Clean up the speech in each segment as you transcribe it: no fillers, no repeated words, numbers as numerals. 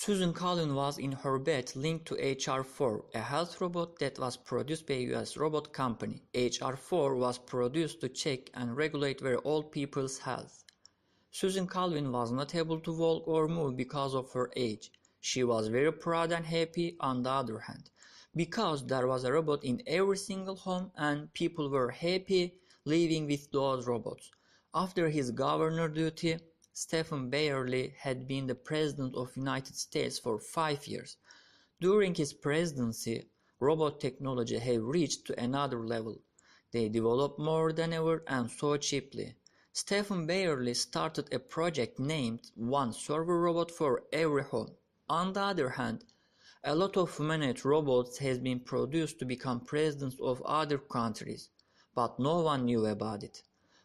Susan Collins was in her bed linked to HR-4, a health robot that was produced by a US robot company. HR-4 was produced to check and regulate very old people's health. Susan Collins was not able to walk or move because of her age. She was very proud and happy on the other hand, because there was a robot in every single home and people were happy living with those robots. After his governor duty, Stephen Bayerly had been the President of the United States for 5 years. During his presidency, robot technology had reached to another level. They developed more than ever and so cheaply. Stephen Bayerly started a project named One Server Robot for Every Home. On the other hand, a lot of humanoid robots has been produced to become presidents of other countries, but no one knew about it.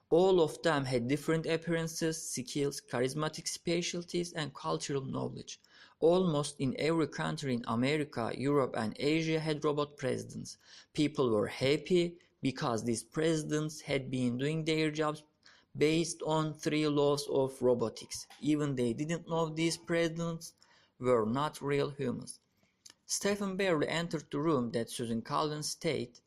All of them had different appearances, skills, charismatic specialties, and cultural knowledge. Almost in every country in America, Europe, and Asia had robot presidents. People were happy because these presidents had been doing their jobs based on 3 laws of robotics. Even they didn't know these presidents were not real humans. Stephen barely entered the room that Susan Collins stayed.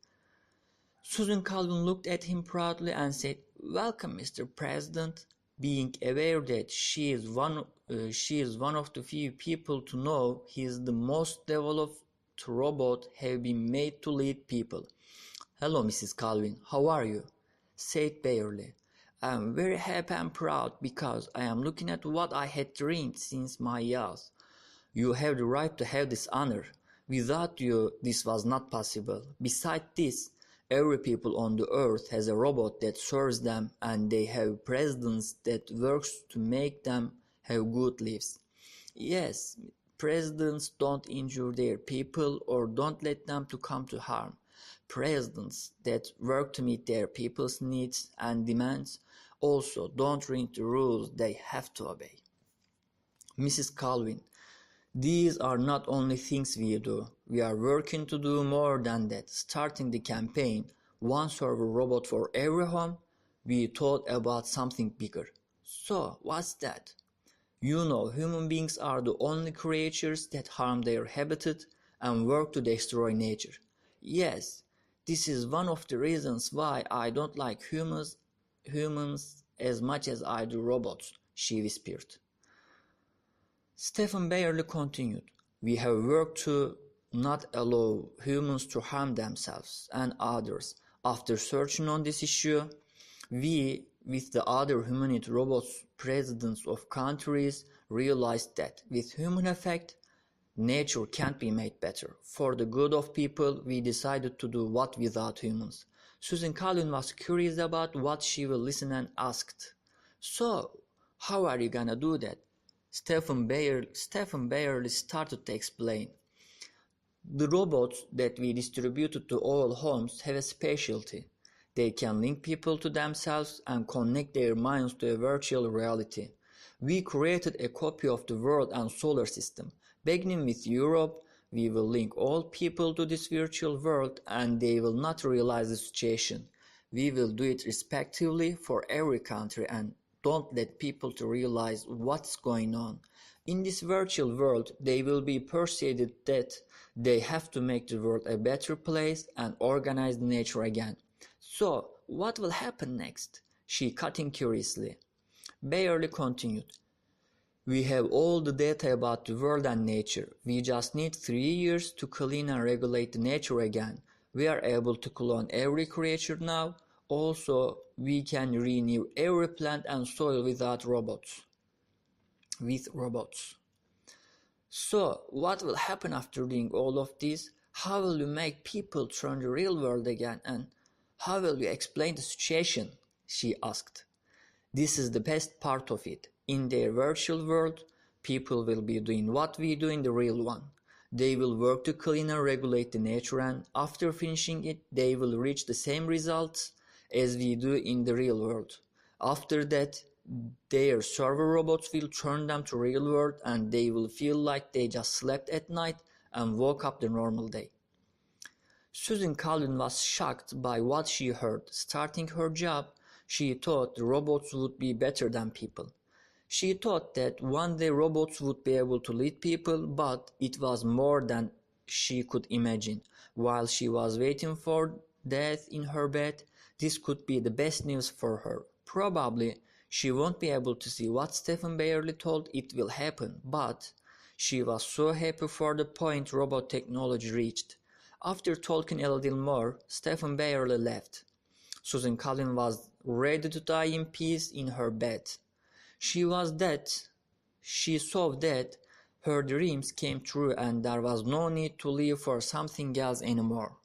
Susan Collins looked at him proudly and said, "Welcome, Mr. President," being aware that she is one of the few people to know he is the most developed robot have been made to lead people. "Hello, Mrs. Collins, how are you?" said Bayerly. "I am very happy and proud because I am looking at what I had dreamed since my youth. You have the right to have this honor. Without you, this was not possible. Besides this, every people on the earth has a robot that serves them and they have presidents that works to make them have good lives. Yes, presidents don't injure their people or don't let them to come to harm. Presidents that work to meet their people's needs and demands also don't read the rules they have to obey." Mrs. Colvin, "These are not only things we do. We are working to do more than that. Starting the campaign, One Server Robot for Every Home, we thought about something bigger." "So, what's that?" "You know, human beings are the only creatures that harm their habitat and work to destroy nature." "Yes, this is one of the reasons why I don't like humans as much as I do robots," she whispered. Stephen barely continued, "We have worked to not allow humans to harm themselves and others. After searching on this issue, we, with the other humanoid robots presidents of countries, realized that with human effect, nature can't be made better. For the good of people, we decided to do what without humans." Susan Collins was curious about what she will listen and asked, "So, how are you gonna do that?" Stephen barely started to explain. "The robots that we distributed to all homes have a specialty. They can link people to themselves and connect their minds to a virtual reality. We created a copy of the world and solar system. Beginning with Europe, we will link all people to this virtual world and they will not realize the situation. We will do it respectively for every country and don't let people to realize what's going on. In this virtual world, they will be persuaded that they have to make the world a better place and organize nature again." "So, what will happen next?" she cut in curiously. Bayerly continued, "We have all the data about the world and nature. We just need 3 years to clean and regulate the nature again. We are able to clone every creature now. Also, we can renew every plant and soil with robots. So, what will happen after doing all of this? How will you make people turn the real world again and how will you explain the situation?" she asked. "This is the best part of it. In their virtual world, people will be doing what we do in the real one. They will work to clean and regulate the nature and after finishing it, they will reach the same results as we do in the real world. After that, their server robots will turn them to real world and they will feel like they just slept at night and woke up the normal day." Susan Collins was shocked by what she heard. Starting her job, she thought the robots would be better than people. She thought that one day robots would be able to lead people, but it was more than she could imagine. While she was waiting for death in her bed, this could be the best news for her. Probably she won't be able to see what Stephen barely told it will happen, but she was so happy for the point robot technology reached. After talking a little more, Stephen barely left. Susan Collins was ready to die in peace in her bed. She saw that her dreams came true and there was no need to live for something else anymore.